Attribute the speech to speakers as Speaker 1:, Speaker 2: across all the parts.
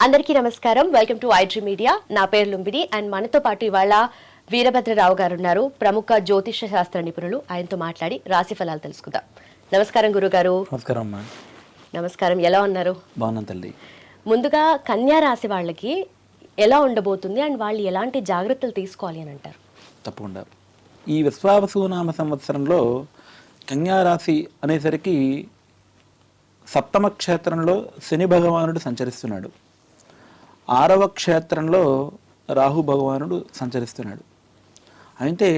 Speaker 1: అందరికీ నమస్కారం. Welcome to iDream media. నా పేరు లుంబిని అండ్ మనతో పాటు ఇవాళ వీరభద్రరావు గారు ఉన్నారు, ప్రముఖ జ్యోతిష శాస్త్ర నిపుణులు. ఆయనతో మాట్లాడి రాశి ఫలాలు తెలుసుకుందాం. నమస్కారం గురుగారు.
Speaker 2: నమస్కారం అమ్మా.
Speaker 1: నమస్కారం. ఎలా ఉన్నారు?
Speaker 2: బాగున్నాను తల్లి.
Speaker 1: ముందుగా కన్యా రాశి వాళ్ళకి ఎలా ఉండబోతుంది అండ్ వాళ్ళు ఎలాంటి జాగ్రత్తలు తీసుకోవాలి అని అంటారు?
Speaker 2: తప్పకుండా. ఈ విశ్వావసునామ సంవత్సరంలో కన్యా రాశి అనేసరికి సప్తమ క్షేత్రంలో శని భగవానుడు సంచరిస్తున్నాడు, 6వ క్షేత్రంలో రాహు భగవానుడు సంచరిస్తున్నాడు. అయితే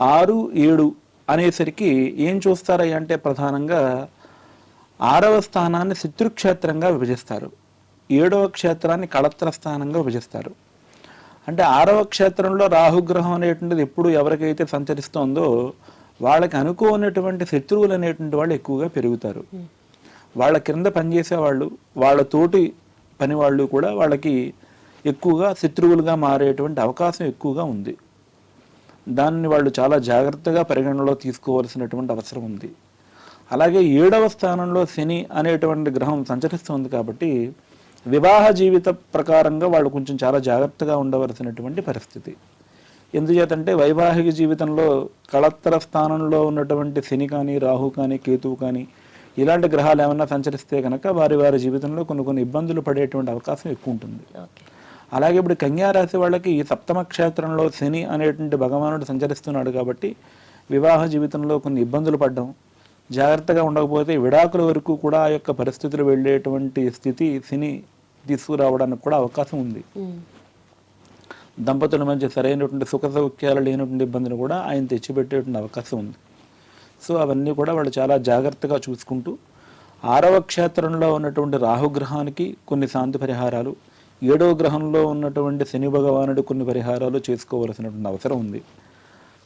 Speaker 2: 6, 7 అనేసరికి ఏం చూస్తారయ్య అంటే ప్రధానంగా 6వ స్థానాన్ని శత్రుక్షేత్రంగా విభజిస్తారు, 7వ క్షేత్రాన్ని కళత్ర స్థానంగా విభజిస్తారు. అంటే 6వ క్షేత్రంలో రాహుగ్రహం అనేటువంటిది ఎప్పుడు ఎవరికైతే సంచరిస్తోందో వాళ్ళకి అనుకోనటువంటి శత్రువులు అనేటువంటి వాళ్ళు ఎక్కువగా పెరుగుతారు. వాళ్ళ కింద పనిచేసేవాళ్ళు, వాళ్ళ తోటి పని వాళ్ళు కూడా వాళ్ళకి ఎక్కువగా శత్రువులుగా మారేటువంటి అవకాశం ఎక్కువగా ఉంది. దాన్ని వాళ్ళు చాలా జాగ్రత్తగా పరిగణనలో తీసుకోవాల్సినటువంటి అవసరం ఉంది. అలాగే 7వ స్థానంలో శని అనేటువంటి గ్రహం సంచరిస్తుంది కాబట్టి వివాహ జీవిత ప్రకారంగా వాళ్ళు కొంచెం చాలా జాగ్రత్తగా ఉండవలసినటువంటి పరిస్థితి. ఎందుచేతంటే వైవాహిక జీవితంలో కళత్ర స్థానంలో ఉన్నటువంటి శని కానీ, రాహు కానీ, కేతువు కానీ ఇలాంటి గ్రహాలు ఏమన్నా సంచరిస్తే కనుక వారి వారి జీవితంలో కొన్ని ఇబ్బందులు పడేటువంటి అవకాశం ఎక్కువ ఉంటుంది. అలాగే ఇప్పుడు కన్యా రాశి వాళ్ళకి ఈ సప్తమ క్షేత్రంలో శని అనేటువంటి భగవానుడు సంచరిస్తున్నాడు కాబట్టి వివాహ జీవితంలో కొన్ని ఇబ్బందులు పడడం, జాగ్రత్తగా ఉండకపోతే విడాకుల వరకు కూడా ఆ యొక్క పరిస్థితులు వెళ్ళేటువంటి స్థితి శని తీసుకురావడానికి కూడా అవకాశం ఉంది. దంపతుల మధ్య సరైనటువంటి సుఖ సౌఖ్యాలు లేనటువంటి ఇబ్బందులు కూడా ఆయన తెచ్చిపెట్టేటువంటి అవకాశం ఉంది. సో అవన్నీ కూడా వాళ్ళు చాలా జాగ్రత్తగా చూసుకుంటూ 6వ క్షేత్రంలో ఉన్నటువంటి రాహుగ్రహానికి కొన్ని శాంతి పరిహారాలు, 7వ గ్రహంలో ఉన్నటువంటి శని భగవానుడు కొన్ని పరిహారాలు చేసుకోవలసినటువంటి అవసరం ఉంది.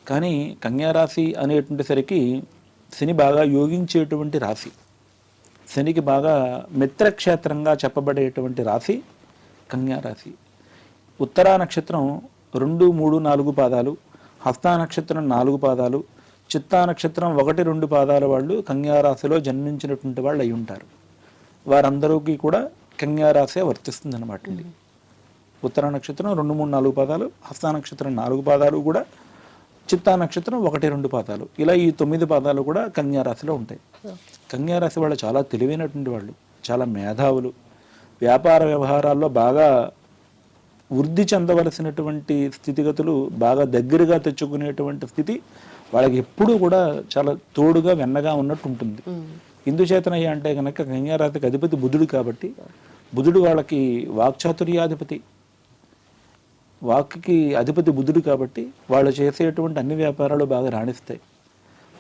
Speaker 2: కానీ కన్యా రాశి అనేటువంటి సరికి శని బాగా యోగించేటువంటి రాశి, శనికి బాగా మిత్రక్షేత్రంగా చెప్పబడేటువంటి రాశి కన్యా రాశి. ఉత్తరా నక్షత్రం 2, 3, 4 పాదాలు, హస్తా నక్షత్రం 4 పాదాలు, చిత్తా నక్షత్రం 1, 2 పాదాల వాళ్ళు కన్యా రాశిలో జన్మించినటువంటి వాళ్ళు అయి ఉంటారు. వారందరికీ కూడా కన్యా రాశి వర్తిస్తుంది అనమాట. ఉత్తర నక్షత్రం 2, 3, 4 పాదాలు, హస్తా నక్షత్రం 4 పాదాలు కూడా, చిత్తా నక్షత్రం 1, 2 పాదాలు, ఇలా ఈ 9 పాదాలు కూడా కన్యా రాశిలో ఉంటాయి. కన్యా రాశి వాళ్ళు చాలా తెలివైనటువంటి వాళ్ళు, చాలా మేధావులు, వ్యాపార వ్యవహారాల్లో బాగా వృద్ధి చెందవలసినటువంటి స్థితిగతులు బాగా దగ్గరగా తెచ్చుకునేటువంటి స్థితి వాళ్ళకి ఎప్పుడూ కూడా చాలా తోడుగా వెన్నగా ఉన్నట్టు ఉంటుంది. ఇందుచేతనయ్య అంటే కనుక కన్యా రాశికి అధిపతి బుధుడు కాబట్టి, బుధుడు వాళ్ళకి వాక్చాతుర్యాధిపతి, వాక్కి అధిపతి బుధుడు కాబట్టి వాళ్ళు చేసేటువంటి అన్ని వ్యాపారాలు బాగా రాణిస్తాయి.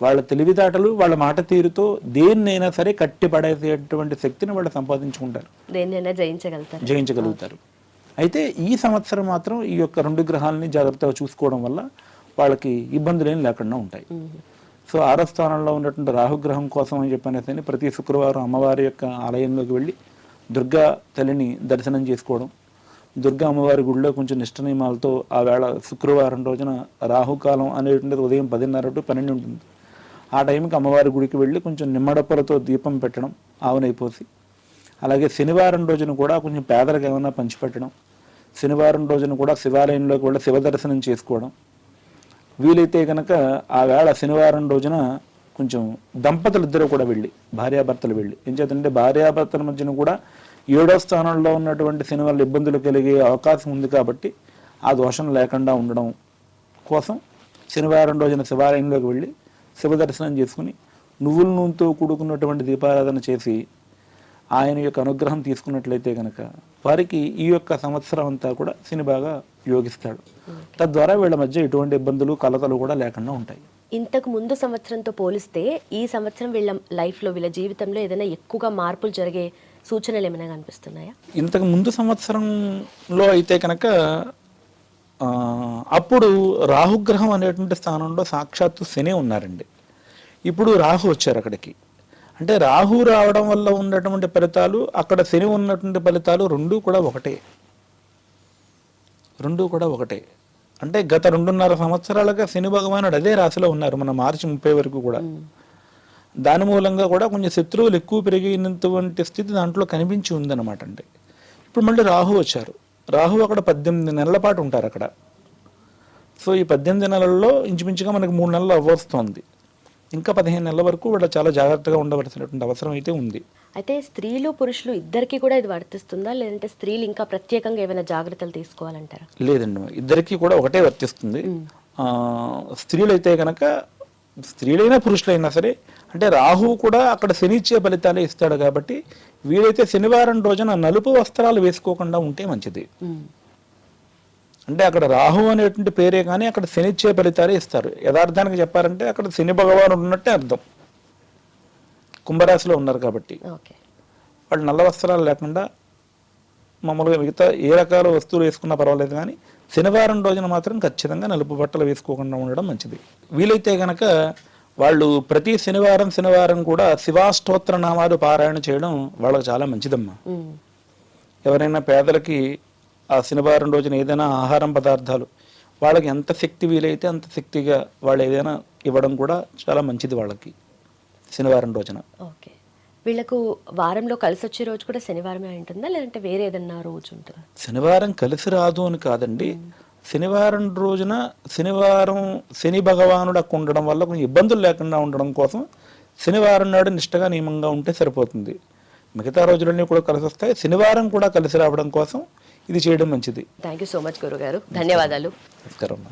Speaker 2: వాళ్ళ తెలివితేటలు, వాళ్ళ మాట తీరుతో దేన్నైనా సరే కట్టి పడేసేటువంటి శక్తిని వాళ్ళు సంపాదించుకుంటారు,
Speaker 1: దేన్నైనా
Speaker 2: జయించగలుగుతారు. అయితే ఈ సంవత్సరం మాత్రం ఈ యొక్క 2 గ్రహాలని జాగ్రత్తగా చూసుకోవడం వల్ల వాళ్ళకి ఇబ్బందులు ఏం లేకుండా ఉంటాయి. సో 6వ స్థానంలో ఉన్నటువంటి రాహుగ్రహం కోసం అని చెప్పనేసి ప్రతి శుక్రవారం అమ్మవారి యొక్క ఆలయంలోకి వెళ్ళి దుర్గా తల్లిని దర్శనం చేసుకోవడం, దుర్గా అమ్మవారి గుడిలో కొంచెం నిష్ట నియమాలతో ఆ వేళ శుక్రవారం రోజున రాహుకాలం అనేటువంటిది ఉదయం 10:30 to 12 ఉంటుంది. ఆ టైంకి అమ్మవారి గుడికి వెళ్ళి కొంచెం నిమ్మడప్పలతో దీపం పెట్టడం ఆవునైపోసి, అలాగే శనివారం రోజున కూడా కొంచెం పేదలకు ఏమైనా పంచిపెట్టడం, శనివారం రోజున కూడా శివాలయంలోకి వెళ్ళి శివ దర్శనం చేసుకోవడం, వీలైతే కనుక ఆ వేళ శనివారం రోజున కొంచెం దంపతులు ఇద్దరు కూడా వెళ్ళి, భార్యాభర్తలు వెళ్ళి, ఏం చేద్దంటే భార్యాభర్తల మధ్యన కూడా 7వ స్థానంలో ఉన్నటువంటి శని వల్ల ఇబ్బందులు కలిగే అవకాశం ఉంది కాబట్టి ఆ దోషం లేకుండా ఉండడం కోసం శనివారం రోజున శివాలయంలోకి వెళ్ళి శివ దర్శనం చేసుకుని నువ్వుల నూనెతో కూడుకున్నటువంటి దీపారాధన చేసి ఆయన యొక్క అనుగ్రహం తీసుకున్నట్లయితే కనుక వారికి ఈ యొక్క సంవత్సరం అంతా కూడా శని బాగా యోగిస్తాడు. తద్వారా వీళ్ళ మధ్య ఎటువంటి ఇబ్బందులు కలతలు కూడా లేకుండా ఉంటాయి.
Speaker 1: ఇంతకు ముందు సంవత్సరంతో పోలిస్తే ఈ సంవత్సరం వీళ్ళ లైఫ్లో, వీళ్ళ జీవితంలో ఏదైనా ఎక్కువగా మార్పులు జరిగే సూచనలు ఏమైనా కనిపిస్తున్నాయా?
Speaker 2: ఇంతకు ముందు సంవత్సరంలో అయితే కనుక అప్పుడు రాహుగ్రహం అనేటువంటి స్థానంలో సాక్షాత్తు శని ఉన్నారండి. ఇప్పుడు రాహు వచ్చారు అక్కడికి. అంటే రాహు రావడం వల్ల ఉన్నటువంటి ఫలితాలు, అక్కడ శని ఉన్నటువంటి ఫలితాలు రెండూ కూడా ఒకటే. అంటే గత 2.5 సంవత్సరాలుగా శని భగవానుడు అదే రాశిలో ఉన్నారు మన మార్చి 30 వరకు కూడా. దాని మూలంగా కూడా కొంచెం శత్రువులు ఎక్కువ పెరిగినటువంటి స్థితి దాంట్లో కనిపించి ఉందన్నమాట. అంటే ఇప్పుడు మళ్ళీ రాహు వచ్చారు. రాహు అక్కడ 18 నెలల పాటు ఉంటారు అక్కడ. సో ఈ 18 నెలల్లో ఇంచుమించుగా మనకి 3 నెలలు అవ్వొస్తోంది. ఇంకా 15 నెలల వరకు వాళ్ళు చాలా జాగ్రత్తగా ఉండవలసినటువంటి అవసరం అయితే ఉంది.
Speaker 1: అయితే స్త్రీలు పురుషులు ఇద్దరికి కూడా ఇది వర్తిస్తుందా, లేదంటే స్త్రీలు ఇంకా ప్రత్యేకంగా ఏమైనా జాగ్రత్తలు తీసుకోవాలంటారా?
Speaker 2: లేదండి, ఇద్దరికి కూడా ఒకటే వర్తిస్తుంది. స్త్రీలైతే కనుక, స్త్రీలైనా పురుషులైనా సరే, అంటే రాహువు కూడా అక్కడ శని ఇచ్చే ఫలితాలే ఇస్తాడు కాబట్టి వీలైతే శనివారం రోజున నలుపు వస్త్రాలు వేసుకోకుండా ఉంటే మంచిది. అంటే అక్కడ రాహు అనేటువంటి పేరే కానీ అక్కడ శని ఇచ్చే ఫలితాలే ఇస్తారు. యథార్థానికి చెప్పారంటే అక్కడ శని భగవానుడు ఉన్నట్టే అర్థం. కుంభరాశిలో ఉన్నారు కాబట్టి
Speaker 1: ఓకే.
Speaker 2: వాళ్ళు నల్ల వస్త్రాలు లేకుండా మామూలుగా మిగతా ఏ రకాల వస్తువులు వేసుకున్నా పర్వాలేదు, కానీ శనివారం రోజున మాత్రం ఖచ్చితంగా నలుపు బట్టలు వేసుకోకుండా ఉండడం మంచిది. వీలైతే గనక వాళ్ళు ప్రతి శనివారం కూడా శివాష్టోత్తర నామాలు పారాయణ చేయడం వాళ్ళకి చాలా మంచిదమ్మా. ఎవరైనా పేదలకి ఆ శనివారం రోజున ఏదైనా ఆహారం పదార్థాలు వాళ్ళకి ఎంత శక్తి వీలైతే అంత శక్తిగా వాళ్ళు ఏదైనా ఇవ్వడం కూడా చాలా మంచిది వాళ్ళకి శనివారం రోజున.
Speaker 1: ఓకే. వీళ్ళకు వారంలో కలిసి వచ్చే రోజు కూడా శనివారమే ఉంటుందా, లేదంటే వేరే ఏదన్నా రోజు ఉంటుందా?
Speaker 2: శనివారం కలిసి రాదు అని కాదండి. శనివారం రోజున శని భగవానుడు అక్కడ ఉండడం వల్ల కొంచెం ఇబ్బందులు లేకుండా ఉండడం కోసం శనివారం నాడు నిష్టగా నియమంగా ఉంటే సరిపోతుంది. మిగతా రోజులన్నీ కూడా కలిసి వస్తాయి, శనివారం కూడా కలిసి రావడం కోసం ఇది చేయడం మంచిది.
Speaker 1: థ్యాంక్ యూ సో మచ్ గురుగారు, ధన్యవాదాలు.
Speaker 2: నమస్కారం.